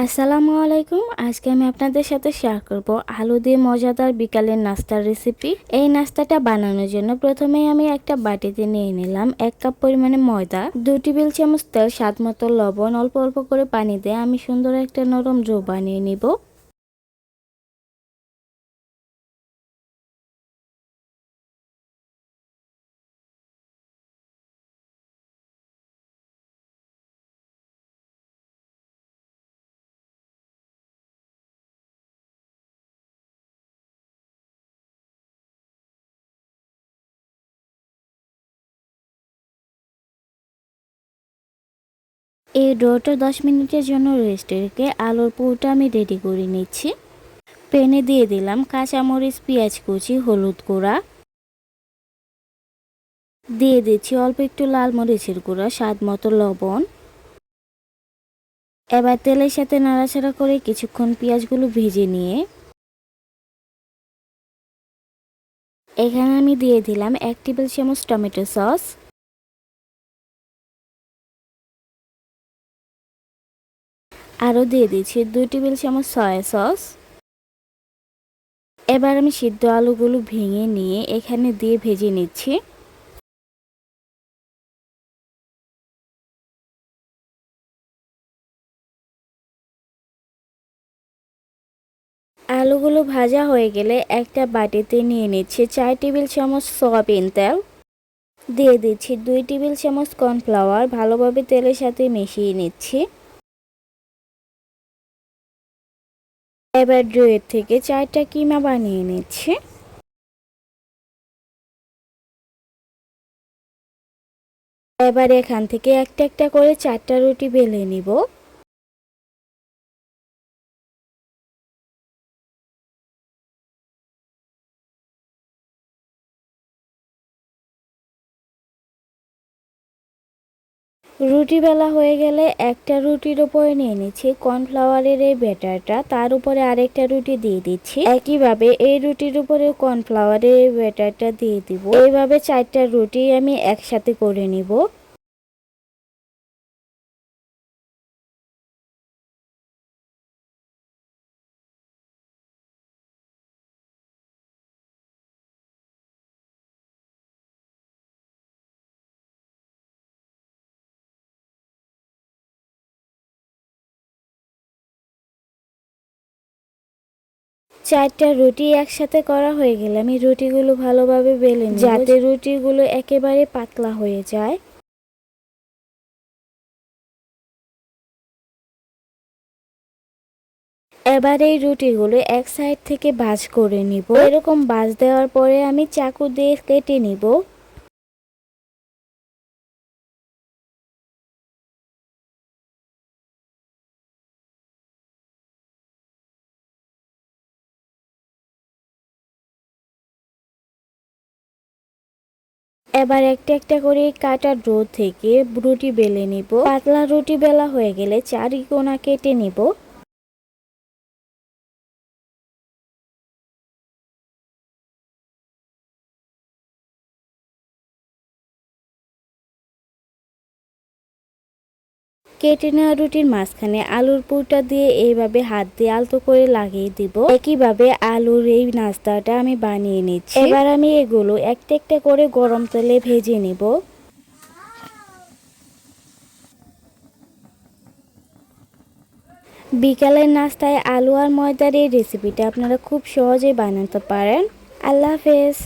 আসসালামু আলাইকুম। আজকে আমি আপনাদের সাথে শেয়ার করব আলু দিয়ে মজাদার বিকালের নাস্তার রেসিপি। এই নাস্তাটা বানানোর জন্য প্রথমেই আমি একটা বাটিতে নিয়ে নিলাম 1 কাপ পরিমাণে ময়দা, 2 টেবিল চামচ তেল, স্বাদ মতো লবণ, অল্প অল্প করে পানি দিয়ে আমি সুন্দর একটা নরম ডো বানিয়ে নিব। এই ডোটা 10 মিনিটের জন্য রেস্টে রেখে আলুর পুরটা আমি রেডি করে নিচ্ছি। প্যানে দিয়ে দিলাম কাঁচামরিচ, পেঁয়াজ কুচি, হলুদ গুঁড়া, দিয়ে দিচ্ছি অল্প একটু লাল মরিচের গুঁড়া, স্বাদ মতো লবণ। এবার তেলের সাথে নাড়াচাড়া করে কিছুক্ষণ পেঁয়াজগুলো ভেজে নিয়ে এখানে আমি দিয়ে দিলাম 1 টেবিল চামচ টমেটো সস, আরও দিয়ে দিচ্ছি 2 টেবিল চামচ সয়া সস। এবার আমি সিদ্ধ আলুগুলো ভেঙে নিয়ে এখানে দিয়ে ভেজে নিচ্ছি। আলুগুলো ভাজা হয়ে গেলে একটা বাটিতে নিয়ে নিচ্ছি 4 টেবিল চামচ সয়াবিন তেল, দিয়ে দিচ্ছি 2 টেবিল চামচ কর্নফ্লাওয়ার, ভালোভাবে তেলের সাথে মিশিয়ে নিচ্ছি। এবার ডোয়ের থেকে 4টা কিমা বানিয়ে নিচ্ছি। এবার এখান থেকে একটা একটা করে 4টা রুটি বেলে নিব। রুটি বেলা হয়ে গেলে একটা রুটির উপরে নিয়ে নিচ্ছি কর্নফ্লাওয়ারের এই ব্যাটারটা, তার উপরে আরেকটা রুটি দিয়ে দিচ্ছি। একইভাবে এই রুটির উপরে কর্নফ্লাওয়ারের এই ব্যাটারটা দিয়ে দিব। এইভাবে 4টা রুটি আমি একসাথে করে নিব। চারটা রুটি একসাথে করা হয়ে গেলে আমি রুটিগুলো ভালোভাবে বেলে নিব, যাতে রুটিগুলো একেবারে পাতলা হয়ে যায়। এবার এই রুটিগুলো এক সাইড থেকে ভাঁজ করে নিব। এরকম ভাঁজ দেওয়ার পরে আমি চাকু দিয়ে কেটে নিব। এবার একটা একটা করে কাটা ডো থেকে রুটি বেলে নিব। পাতলা রুটি বেলা হয়ে গেলে চারি কোণা কেটে নিব। কেটে নেওয়া রুটির মাঝখানে আলুর পুরটা দিয়ে এইভাবে হাত দিয়ে আলতো করে লাগিয়ে দিব। একইভাবে আলুর এই নাস্তাটা আমি বানিয়ে নিচ্ছি। এবার আমি এগুলো একটা একটা করে গরম তেলে ভেজে নিব। বিকালের নাস্তায় আলু আর ময়দার এই রেসিপিটা আপনারা খুব সহজেই বানাতে পারেন। আল্লাহ হাফেজ।